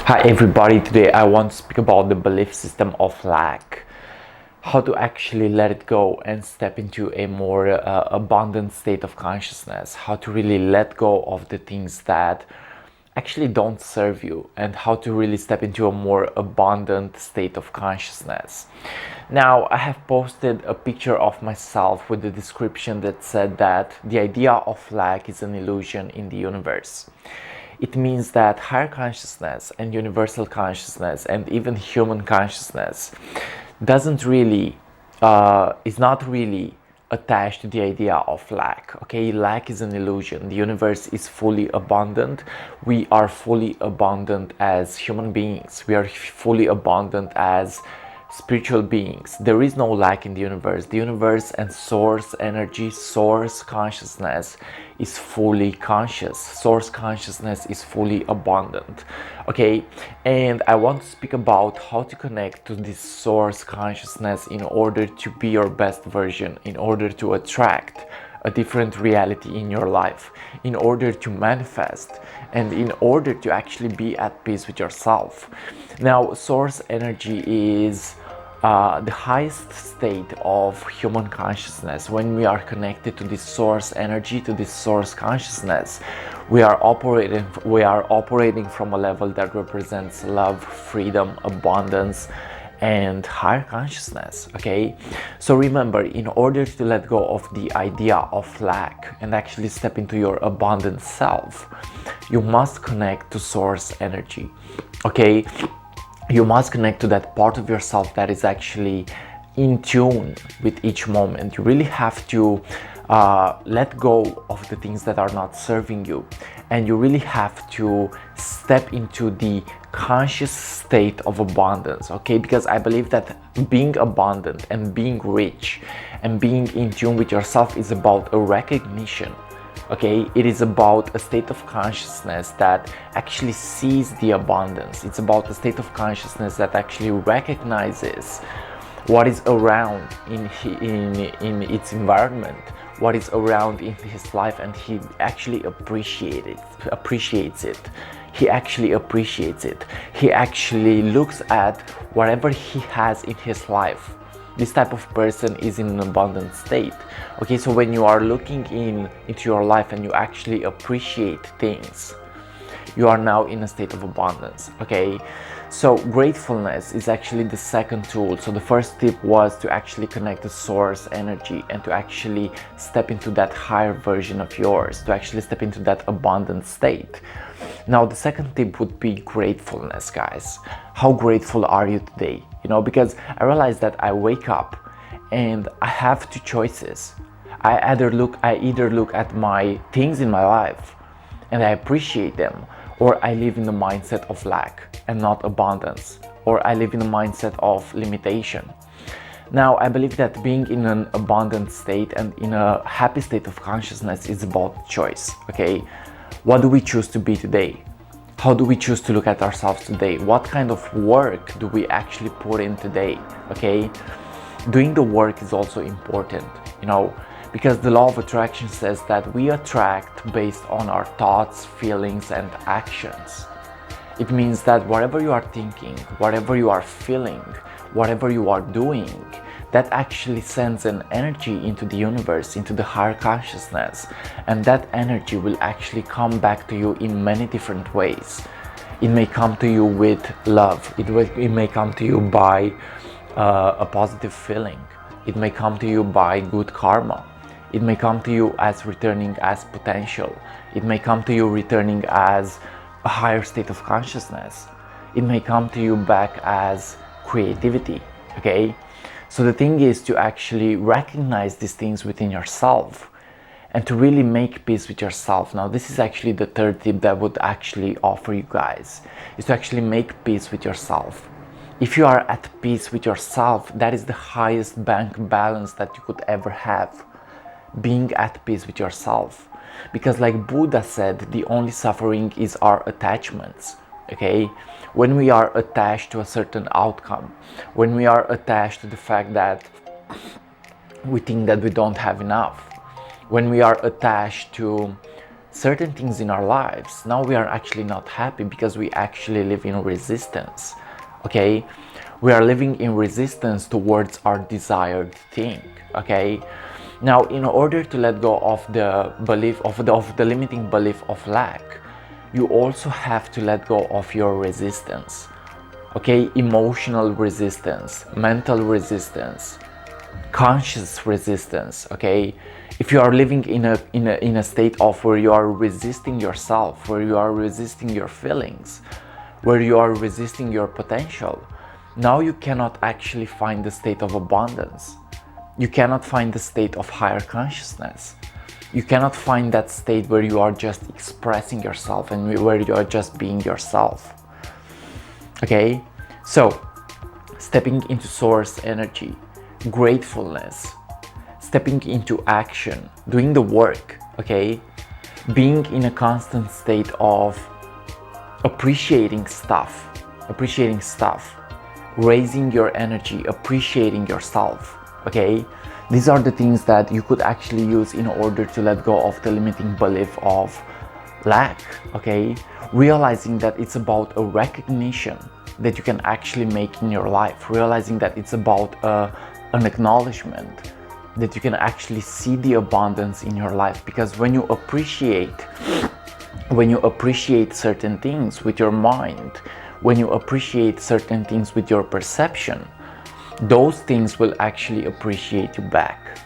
Hi everybody, today I want to speak about the belief system of lack. How to actually let it go and step into a more abundant state of consciousness. How to really let go of the things that actually don't serve you, and how to really step into a more abundant state of consciousness. Now, I have posted a picture of myself with the description that said that the idea of lack is an illusion in the universe. It means that higher consciousness and universal consciousness and even human consciousness is not really attached to the idea of lack. Okay, lack is an illusion. The universe is fully abundant. We are fully abundant as human beings. We are fully abundant as spiritual beings. There is no lack in the universe. The universe and source energy, source consciousness is fully conscious. Source consciousness is fully abundant. Okay, and I want to speak about how to connect to this source consciousness in order to be your best version, in order to attract a different reality in your life, in order to manifest, and in order to actually be at peace with yourself. Now, source energy is the highest state of human consciousness. When we are connected to this source energy, to this source consciousness, we are operating from a level that represents love, freedom, abundance, and higher consciousness. Okay, so remember, in order to let go of the idea of lack and actually step into your abundant self, you must connect to source energy. Okay, you must connect to that part of yourself that is actually in tune with each moment. You really have to let go of the things that are not serving you, and you really have to step into the conscious state of abundance. Okay, because I believe that being abundant and being rich and being in tune with yourself is about a recognition. Okay, it is about a state of consciousness that actually sees the abundance. It's about a state of consciousness that actually recognizes what is around in its environment, what is around in his life, and he actually appreciates it. He actually appreciates it. He actually looks at whatever he has in his life. This type of person is in an abundant state. Okay, so when you are looking into your life and you actually appreciate things, you are now in a state of abundance. Okay, so gratefulness is actually the second tool. So the first tip was to actually connect to source energy and to actually step into that higher version of yours, to actually step into that abundant state. Now the second tip would be gratefulness, guys. How grateful are you today? You know, because I realize that I wake up and I have two choices. I either look at my things in my life and I appreciate them, or I live in the mindset of lack and not abundance, or I live in the mindset of limitation. Now, I believe that being in an abundant state and in a happy state of consciousness is about choice. Okay, what do we choose to be today? How do we choose to look at ourselves today? What kind of work do we actually put in today? Okay, doing the work is also important, you know, because the law of attraction says that we attract based on our thoughts, feelings, and actions. It means that whatever you are thinking, whatever you are feeling, whatever you are doing, that actually sends an energy into the universe, into the higher consciousness, and that energy will actually come back to you in many different ways. It may come to you with love. It may come to you by a positive feeling. It may come to you by good karma. It may come to you as returning as potential. It may come to you returning as a higher state of consciousness. It may come to you back as creativity. Okay, so the thing is to actually recognize these things within yourself and to really make peace with yourself. Now, this is actually the third tip that I would actually offer you guys, is to actually make peace with yourself. If you are at peace with yourself, that is the highest bank balance that you could ever have, being at peace with yourself. Because like Buddha said, the only suffering is our attachments. Okay, when we are attached to a certain outcome, when we are attached to the fact that we think that we don't have enough, when we are attached to certain things in our lives, now we are actually not happy because we actually live in resistance. Okay, we are living in resistance towards our desired thing. Okay, now in order to let go of the belief of the limiting belief of lack, you also have to let go of your resistance. Okay, emotional resistance, mental resistance, conscious resistance. Okay, if you are living in a state of where you are resisting yourself, where you are resisting your feelings, where you are resisting your potential, now you cannot actually find the state of abundance. You cannot find the state of higher consciousness. You cannot find that state where you are just expressing yourself and where you are just being yourself. Okay, so stepping into source energy, gratefulness, stepping into action, doing the work. Okay, being in a constant state of appreciating stuff, raising your energy, appreciating yourself. Okay, these are the things that you could actually use in order to let go of the limiting belief of lack. Okay, realizing that it's about a recognition that you can actually make in your life, realizing that it's about an acknowledgement that you can actually see the abundance in your life. Because when you appreciate certain things with your mind, when you appreciate certain things with your perception, those things will actually appreciate you back.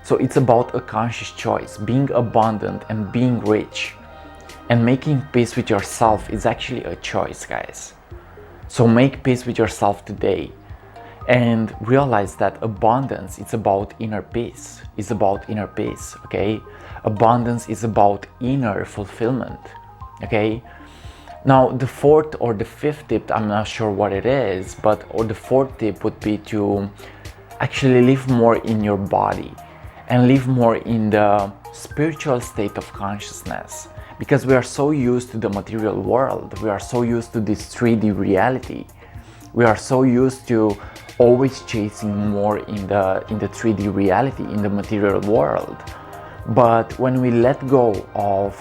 So it's about a conscious choice. Being abundant and being rich and making peace with yourself is actually a choice, guys. So make peace with yourself today and realize that abundance is about inner peace. It's about inner peace. Okay, abundance is about inner fulfillment. Okay, now the fourth or the fifth tip, I'm not sure what it is, but the fourth tip would be to actually live more in your body and live more in the spiritual state of consciousness. Because we are so used to the material world, we are so used to this 3D reality, we are so used to always chasing more in the 3D reality, in the material world. But when we let go of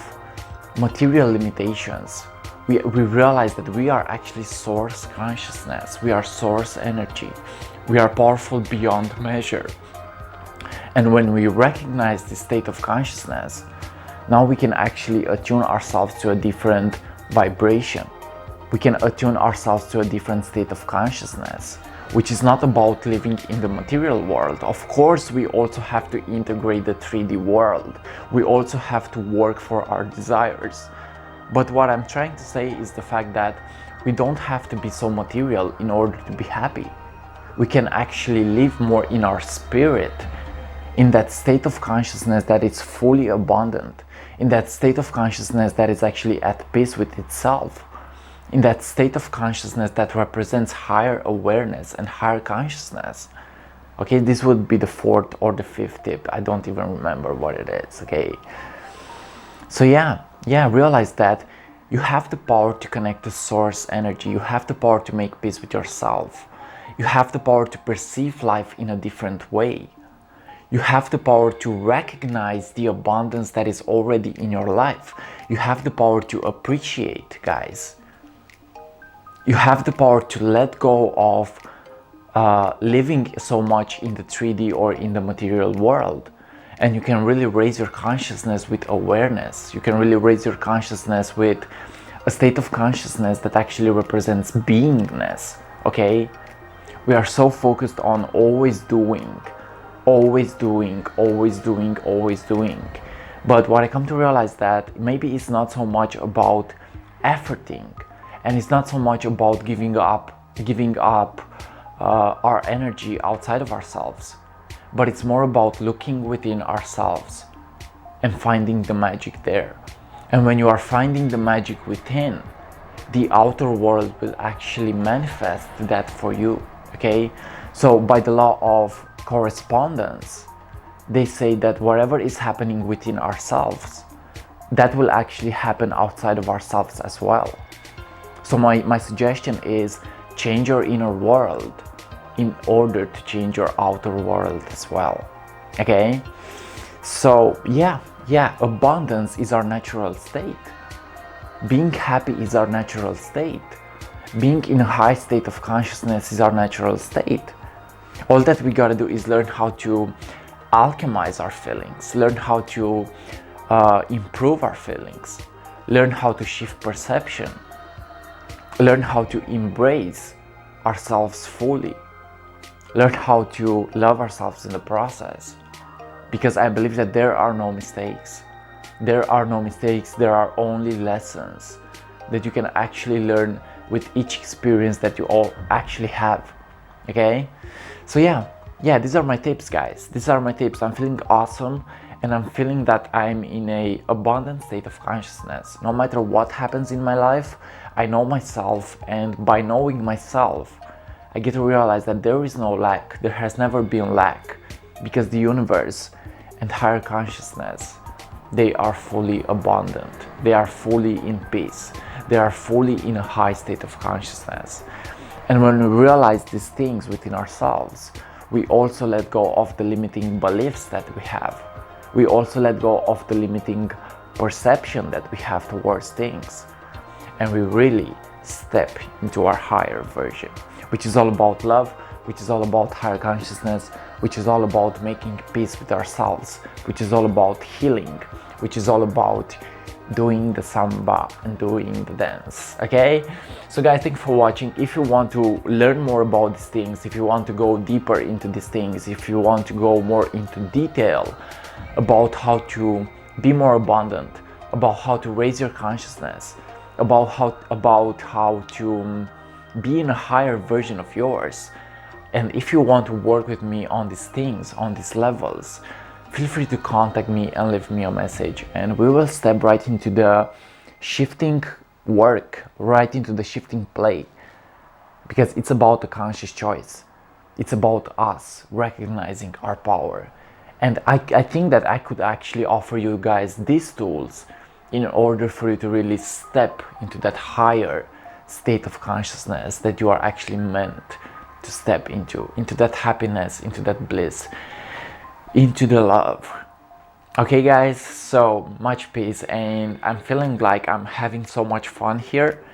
material limitations, we realize that we are actually source consciousness, we are source energy, we are powerful beyond measure. And when we recognize this state of consciousness, now we can actually attune ourselves to a different vibration. We can attune ourselves to a different state of consciousness, which is not about living in the material world. Of course, we also have to integrate the 3D world. We also have to work for our desires. But what I'm trying to say is the fact that we don't have to be so material in order to be happy. We can actually live more in our spirit, in that state of consciousness that is fully abundant, in that state of consciousness that is actually at peace with itself, in that state of consciousness that represents higher awareness and higher consciousness. Okay, this would be the fourth or the fifth tip. I don't even remember what it is. Okay, so yeah, realize that you have the power to connect to source energy. You have the power to make peace with yourself. You have the power to perceive life in a different way. You have the power to recognize the abundance that is already in your life. You have the power to appreciate, guys. You have the power to let go of living so much in the 3D or in the material world. And you can really raise your consciousness with awareness. You can really raise your consciousness with a state of consciousness that actually represents beingness. Okay? We are so focused on always doing. But what I come to realize that maybe it's not so much about efforting, and it's not so much about giving up our energy outside of ourselves, but it's more about looking within ourselves and finding the magic there. And when you are finding the magic within, the outer world will actually manifest that for you. Okay, so by the law of correspondence, they say that whatever is happening within ourselves, that will actually happen outside of ourselves as well. So my suggestion is change your inner world in order to change your outer world as well. Okay, so yeah, Yeah, abundance is our natural state. Being happy is our natural state. Being in a high state of consciousness is our natural state. All that we gotta do is learn how to alchemize our feelings, learn how to improve our feelings, learn how to shift perception, learn how to embrace ourselves fully, learn how to love ourselves in the process. Because I believe that there are no mistakes. There are no mistakes, there are only lessons that you can actually learn with each experience that you all actually have. Okay? So yeah, these are my tips, guys. These are my tips. I'm feeling awesome, and I'm feeling that I'm in a abundant state of consciousness. No matter what happens in my life, I know myself, and by knowing myself, I get to realize that there is no lack. There has never been lack, because the universe and higher consciousness, they are fully abundant. They are fully in peace. They are fully in a high state of consciousness. And when we realize these things within ourselves, we also let go of the limiting beliefs that we have. We also let go of the limiting perception that we have towards things. And we really step into our higher version, which is all about love, which is all about higher consciousness, which is all about making peace with ourselves, which is all about healing, which is all about doing the samba and doing the dance. Okay, so guys, thank you for watching. If you want to learn more about these things, if you want to go deeper into these things, if you want to go more into detail about how to be more abundant, about how to raise your consciousness, about how to be in a higher version of yours, and if you want to work with me on these things, on these levels, feel free to contact me and leave me a message, and we will step right into the shifting work, right into the shifting play, because it's about a conscious choice. It's about us recognizing our power. And I think that I could actually offer you guys these tools in order for you to really step into that higher state of consciousness that you are actually meant to step into that happiness, into that bliss, into the love. Okay guys, so much peace, and I'm feeling like I'm having so much fun here.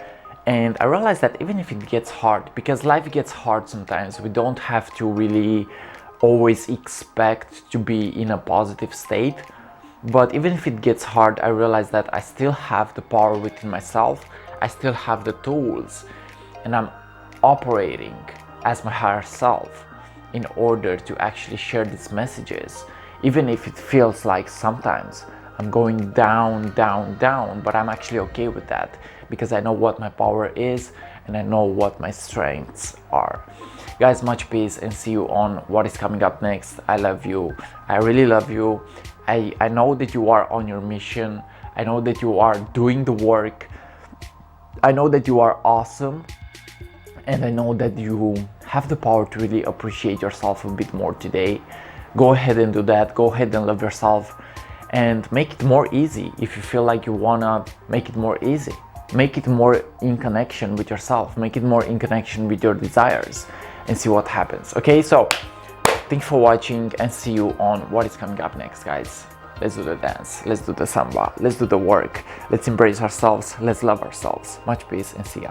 And I realize that even if it gets hard, because life gets hard sometimes, we don't have to really always expect to be in a positive state. But even if it gets hard, I realize that I still have the power within myself. I still have the tools, and I'm operating as my higher self in order to actually share these messages, even if it feels like sometimes I'm going down, but I'm actually okay with that, because I know what my power is and I know what my strengths are. Guys, much peace, and see you on what is coming up next. I love you. I really love you. I know that you are on your mission. I know that you are doing the work. I know that you are awesome. And I know that you have the power to really appreciate yourself a bit more today. Go ahead and do that. Go ahead and love yourself and make it more easy. If you feel like you wanna make it more easy, make it more in connection with yourself, make it more in connection with your desires, and see what happens. Okay, so thanks for watching, and see you on what is coming up next, guys. Let's do the dance, let's do the samba, let's do the work, let's embrace ourselves, let's love ourselves. Much peace, and see ya.